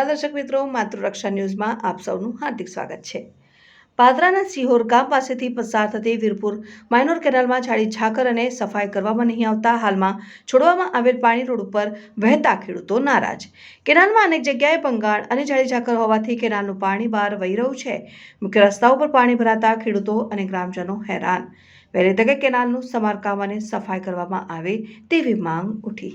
નમસ્કાર દર્શક મિત્રો, માતૃરક્ષા ન્યૂઝમાં આપ સૌનું હાર્દિક સ્વાગત છે। પાદરાના સિહોર ગામ પાસેથી પસાર થતી વીરપુર માઇનોર કેનાલમાં જાડી ઝાકર અને સફાઈ કરવામાં નહીં આવતા હાલમાં છોડવામાં આવેલ પાણી રોડ ઉપર વહેતા ખેડૂતો નારાજ। કેનાલમાં અનેક જગ્યાએ ભંગાણ અને જાડી ઝાકર હોવાથી કેનાલનું પાણી બહાર વહી રહ્યું છે। મુખ્ય રસ્તા ઉપર પાણી ભરાતા ખેડૂતો અને ગ્રામજનો હેરાન। વહેલી તકે કેનાલનું સમારકામ અને સફાઈ કરવામાં આવે તેવી માંગ ઉઠી।